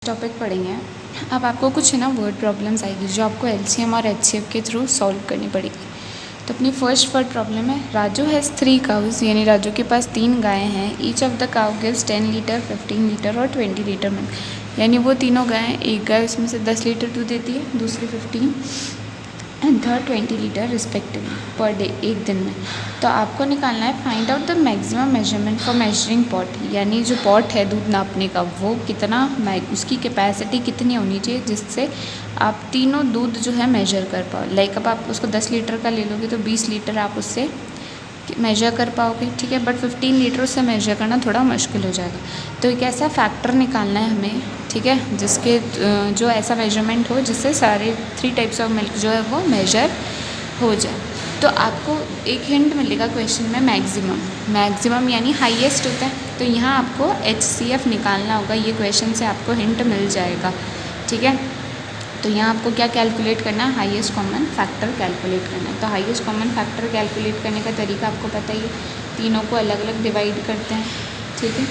Topic पढ़ेंगे। अब आपको कुछ है ना वर्ड प्रॉब्लम्स आएगी जो आपको एलसीएम और एचसीएफ के थ्रू सॉल्व करनी पड़ेगी। तो अपनी फर्स्ट वर्ड प्रॉब्लम है, राजू हैज़ 3 काउज, यानी राजू के पास 3 गायें हैं। Each of the cow gives 10 litre, 15 litre और 20 लीटर मिल्क। यानी वो तीनों गायें, एक गाय उसमें से 10 लीटर दूध देती है, दूसरी 15 and third 20 litre respectively per day, एक दिन में। तो आपको निकालना है find out the maximum measurement for measuring pot, यानी जो पॉट है दूध नापने का वो कितना, उसकी कैपेसिटी कितनी होनी चाहिए जिससे आप तीनों दूध जो है मेजर कर पाओ। लाइक अब आप उसको 10 लीटर का ले लोगे तो 20 लीटर आप उससे मेजर कर पाओगे, ठीक है। बट 15 लीटर उससे मेजर करना थोड़ा मुश्किल हो जाएगा। तो एक ऐसा फैक्टर निकालना है हमें, ठीक है, जिसके जो ऐसा मेजरमेंट हो जिससे सारे 3 टाइप्स ऑफ मिल्क जो है वो मेजर हो जाए। तो आपको एक हिंट मिलेगा क्वेश्चन में, मैक्सिमम यानी हाईएस्ट होता है। तो यहाँ आपको HCF निकालना होगा, ये क्वेश्चन से आपको हिंट मिल जाएगा, ठीक है। तो यहाँ आपको क्या कैलकुलेट करना है, हाईएस्ट कॉमन फैक्टर कैलकुलेट करना है। तो हाईएस्ट कॉमन फैक्टर कैलकुलेट करने का तरीका आपको पता ही है, तीनों को अलग अलग डिवाइड करते हैं, ठीक है।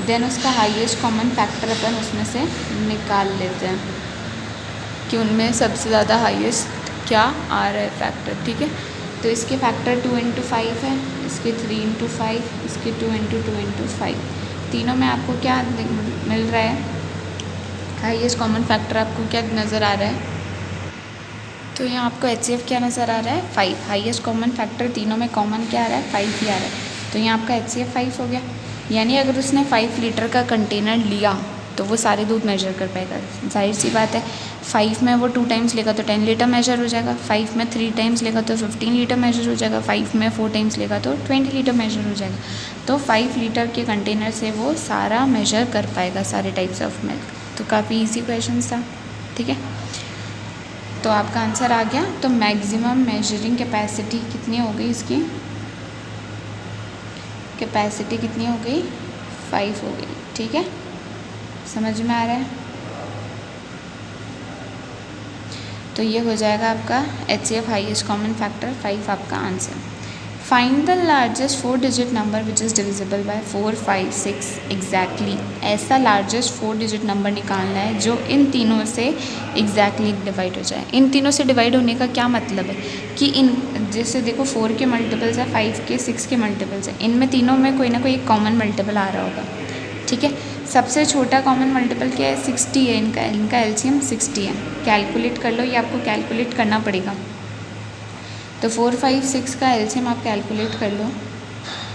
देन उसका हाईएस्ट कॉमन फैक्टर अपन उसमें से निकाल लेते हैं कि उनमें सबसे ज़्यादा हाईएस्ट क्या आ रहा है फैक्टर, ठीक है। तो इसके फैक्टर 2 × 5 है, इसके 3 × 5, इसके 2 × 2 × 5। तीनों में आपको क्या मिल रहा है, हाईएस्ट कॉमन फैक्टर आपको क्या नज़र आ रहा है। तो यहाँ आपको HCF क्या नज़र आ रहा है, 5। हाईएस्ट कॉमन फैक्टर तीनों में कॉमन क्या आ रहा है, 5 ही आ रहा है। तो यहाँ आपका HCF 5 हो गया। यानी अगर उसने 5 लीटर का कंटेनर लिया तो वो सारे दूध मेजर कर पाएगा। जाहिर सी बात है, 5 में वो 2 टाइम्स लेगा तो 10 लीटर मेजर हो जाएगा, 5 में 3 टाइम्स लेगा तो 15 लीटर मेजर हो जाएगा, 5 में 4 टाइम्स लेगा तो 20 लीटर मेजर हो जाएगा। तो 5 लीटर के कंटेनर से वो सारा मेजर कर पाएगा, सारे टाइप्स ऑफ मिल्क। तो काफ़ी ईजी क्वेश्चन था, ठीक है। तो आपका आंसर आ गया। तो मैक्सिमम मेजरिंग कैपेसिटी कितनी हो गई, इसकी कैपेसिटी कितनी हो गई, 5 हो गई, ठीक है। समझ में आ रहा है। तो ये हो जाएगा आपका HCF हाईएस्ट कॉमन फैक्टर 5 आपका answer. Find the largest 4 digit number which is divisible by 4, 5, 6 exactly. ऐसा लार्जेस्ट 4 डिजिट नंबर निकालना है जो इन तीनों से एग्जैक्टली डिवाइड हो जाए। इन तीनों से डिवाइड होने का क्या मतलब है कि इन जैसे देखो 4 के मल्टीपल्स है, 5 के, 6 के मल्टीपल्स है, इनमें तीनों में कोई ना कोई एक कॉमन मल्टीपल आ रहा होगा, ठीक है। सबसे छोटा कॉमन मल्टीपल क्या है, 60 है। इनका LCM 60 है। कैलकुलेट कर लो, ये आपको कैलकुलेट करना पड़ेगा। तो 4, 5, 6 का LCM आप कैलकुलेट कर लो,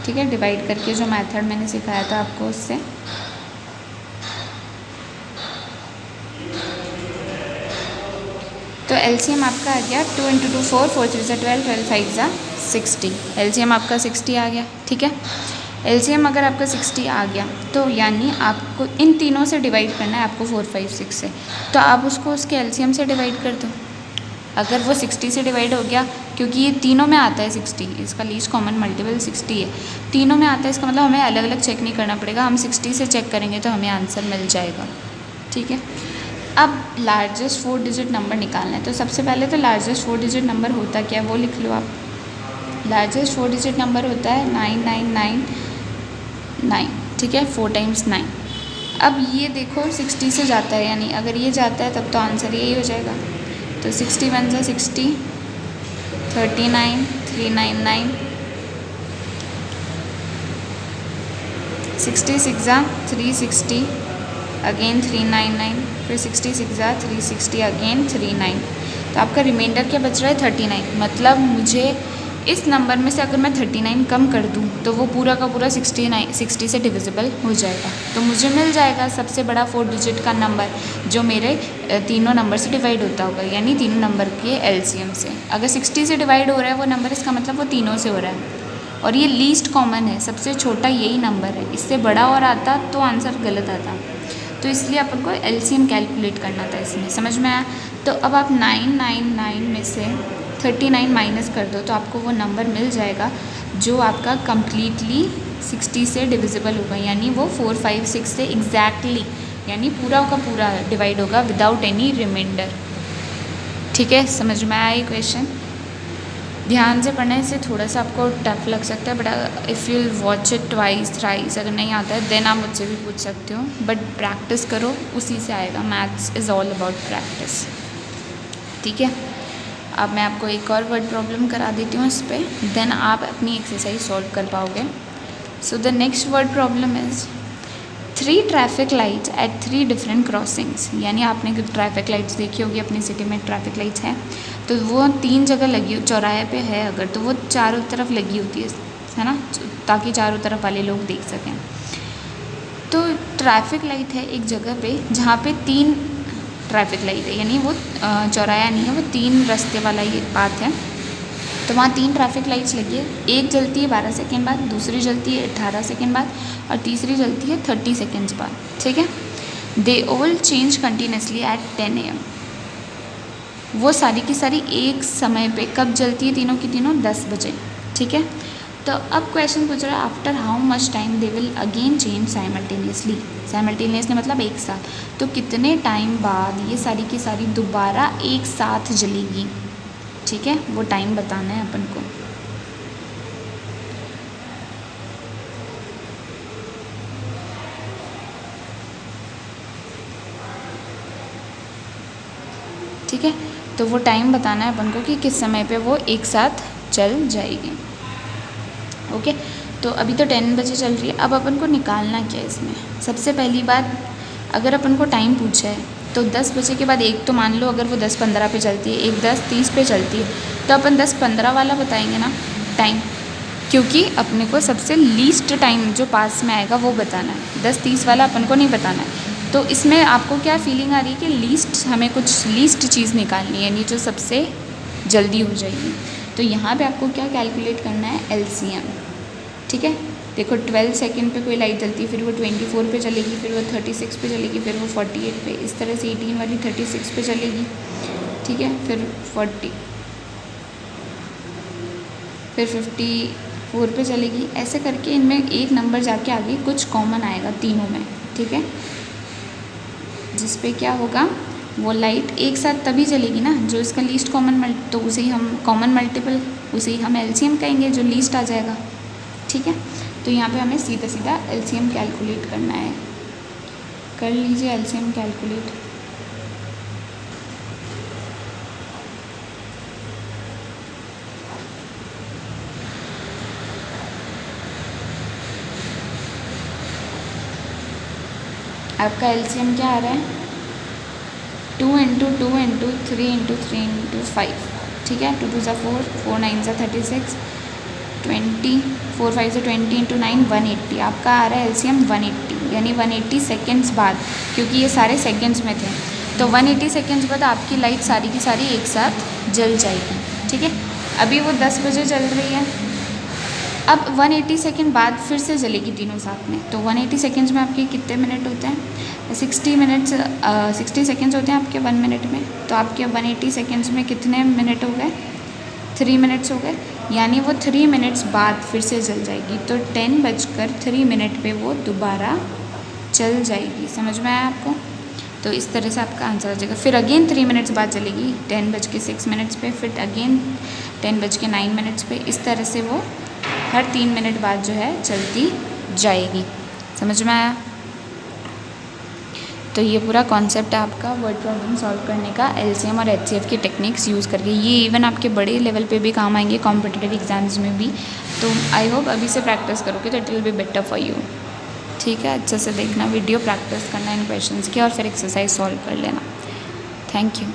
ठीक है, डिवाइड करके, जो मेथड मैंने सिखाया था आपको उससे। तो LCM आपका आ गया 2 × 2 4, 4 3 12, 12 5 60। LCM आपका 60 आ गया, ठीक है। LCM अगर आपका 60 आ गया तो यानी आपको इन तीनों से डिवाइड करना है, आपको 4, 5, 6 से। तो आप उसको उसके LCM से डिवाइड कर दो। अगर वो 60 से डिवाइड हो गया, क्योंकि ये तीनों में आता है 60, इसका लीस्ट कॉमन मल्टीपल 60 है, तीनों में आता है, इसका मतलब हमें अलग अलग चेक नहीं करना पड़ेगा, हम 60 से चेक करेंगे तो हमें आंसर मिल जाएगा, ठीक है। अब लार्जेस्ट 4 डिजिट नंबर निकालना है। तो सबसे पहले तो लार्जेस्ट 4 डिजिट नंबर होता क्या है वो लिख लो आप। लार्जेस्ट 4 डिजिट नंबर होता है 9999, ठीक है, 4 टाइम्स 9। अब ये देखो 60 से जाता है, यानी अगर ये जाता है तब तो आंसर यही हो जाएगा। तो 60 1 × 60, 39, 399, 66 360, अगेन 399, फिर 66 360, अगेन 39। तो आपका रिमाइंडर क्या बच रहा है, 39। मतलब मुझे इस नंबर में से अगर मैं 39 कम कर दूं तो वो पूरा का पूरा 60 से डिविजिबल हो जाएगा। तो मुझे मिल जाएगा सबसे बड़ा 4 डिजिट का नंबर जो मेरे तीनों नंबर से डिवाइड होता होगा, यानी तीनों नंबर के LCM से। अगर 60 से डिवाइड हो रहा है वो नंबर, इसका मतलब वो तीनों से हो रहा है। और ये लीस्ट कॉमन है, सबसे छोटा यही नंबर है। इससे बड़ा और आता तो आंसर गलत आता। तो इसलिए अपन को LCM कैलकुलेट करना था इसमें, समझ में आया। तो अब आप 999 में से 39 माइनस कर दो तो आपको वो नंबर मिल जाएगा जो आपका कम्प्लीटली 60 से डिविजिबल होगा, यानी वो 4, 5, 6 से एग्जैक्टली, यानी पूरा का पूरा डिवाइड होगा विदाउट एनी रिमाइंडर, ठीक है। समझ में आया ये क्वेश्चन। ध्यान से पढ़ना है, इससे थोड़ा सा आपको टफ लग सकता है, but if you watch it twice thrice, अगर नहीं आता है देन आप मुझसे भी पूछ सकते हो, बट प्रैक्टिस करो, उसी से आएगा। Maths is all about practice, ठीक है। अब मैं आपको एक और वर्ड प्रॉब्लम करा देती हूँ इस पर, देन आप अपनी एक्सरसाइज सॉल्व कर पाओगे। So the next word problem is 3 traffic lights at 3 different crossings. यानी आपने ट्रैफिक लाइट्स देखी होगी, अपनी सिटी में ट्रैफिक लाइट्स हैं, तो वो 3 जगह लगी, चौराहे पे है अगर, तो वो चारों तरफ लगी होती है ना, ताकि चारों तरफ वाले लोग देख सकें। तो ट्रैफिक लाइट है एक जगह पे जहाँ पे 3 ट्रैफिक लाइट है, यानी वो चौराहा नहीं है, वो 3 रास्ते वाला ये पाथ है। तो वहाँ 3 ट्रैफिक लाइट्स लगी है, एक जलती है 12 सेकेंड बाद, दूसरी जलती है 18 सेकेंड बाद, और तीसरी जलती है 30 सेकेंड्स बाद, ठीक है। They all change continuously at 10 AM। वो सारी की सारी एक समय पे कब जलती है, तीनों की तीनों 10 बजे, ठीक है। तो अब क्वेश्चन पूछ रहा है after how much time they will again change simultaneously. Simultaneously मतलब एक साथ, तो कितने टाइम बाद ये सारी की सारी दोबारा एक साथ जलेगी, ठीक है, वो टाइम बताना है अपन को। ठीक है, तो वो टाइम बताना है अपन को कि किस समय पे वो एक साथ चल जाएगी। ओके, तो अभी तो 10 बजे चल रही है, अब अपन को निकालना क्या है इसमें। सबसे पहली बात, अगर अपन को टाइम पूछा है तो 10 बजे के बाद एक तो मान लो अगर वो 10:15 पे चलती है, एक 10:30 पे चलती है, तो अपन 10:15 वाला बताएंगे ना टाइम, क्योंकि अपने को सबसे लीस्ट टाइम जो पास में आएगा वो बताना है, 10:30 वाला अपन को नहीं बताना है। तो इसमें आपको क्या फीलिंग आ रही है कि लीस्ट, हमें कुछ लीस्ट चीज़ निकालनी है, यानी जो सबसे जल्दी हो जाएगी। तो यहाँ पे आपको क्या कैलकुलेट करना है, LCM, ठीक है। देखो 12 सेकेंड पे कोई लाइट जलती है, फिर वो 24 पे चलेगी, फिर वो 36 पे चलेगी, फिर वो 48 पे, इस तरह से 18 वाली 36 पे चलेगी, ठीक है, फिर 54 पे चलेगी, ऐसे करके इनमें एक नंबर जाके आगे कुछ कॉमन आएगा तीनों में, ठीक है, जिस पे क्या होगा, वो लाइट एक साथ तभी चलेगी ना जो इसका लीस्ट कॉमन, तो उसे ही हम कॉमन मल्टीपल, उसे ही हम LCM कहेंगे, जो लीस्ट आ जाएगा, ठीक है। तो यहाँ पे हमें सीधा सीधा LCM कैलकुलेट करना है, कर लीजिए LCM कैलकुलेट। आपका LCM क्या आ रहा है, 2 × 2 × 3 × 3 × 5, ठीक है, 2 2 ज़ा 4, 4 9 ज़ा 36, 20, 4 5 से 20 × 9 180। आपका आ रहा है LCM 180, यानी 180 सेकेंड्स बाद, क्योंकि ये सारे सेकेंड्स में थे, तो 180 सेकेंड्स बाद आपकी लाइट सारी की सारी एक साथ जल जाएगी, ठीक है। अभी वो 10 बजे चल रही है, अब 180 सेकेंड बाद फिर से जलेगी तीनों साथ में, तो 180 सेकेंड्स में आपके कितने मिनट होते हैं, 60 सेकेंड्स होते हैं आपके 1 मिनट में, तो आपके 180 सेकेंड्स में कितने मिनट हो गए, 3 मिनट्स हो गए, यानी वो 3 मिनट्स बाद फिर से जल जाएगी, तो 10:03 पे वो दोबारा चल जाएगी। समझ में आया आपको? तो इस तरह से आपका आंसर आ जाएगा। फिर अगेन 3 मिनट्स बाद चलेगी 10:06 पे, फिर अगेन 10:09 पे, इस तरह से वो हर 3 मिनट बाद जो है चलती जाएगी। समझ में आया? तो ये पूरा कॉन्सेप्ट है आपका वर्ड प्रॉब्लम सॉल्व करने का LCM और HCF की टेक्निक्स यूज़ करके। ये इवन आपके बड़े लेवल पे भी काम आएंगे, कॉम्पिटिटिव एग्जाम्स में भी। तो आई होप अभी से प्रैक्टिस करोगे तो it will be better for you. ठीक है, अच्छे से देखना वीडियो, प्रैक्टिस करना इन क्वेश्चंस की, और फिर एक्सरसाइज सॉल्व कर लेना। Thank you.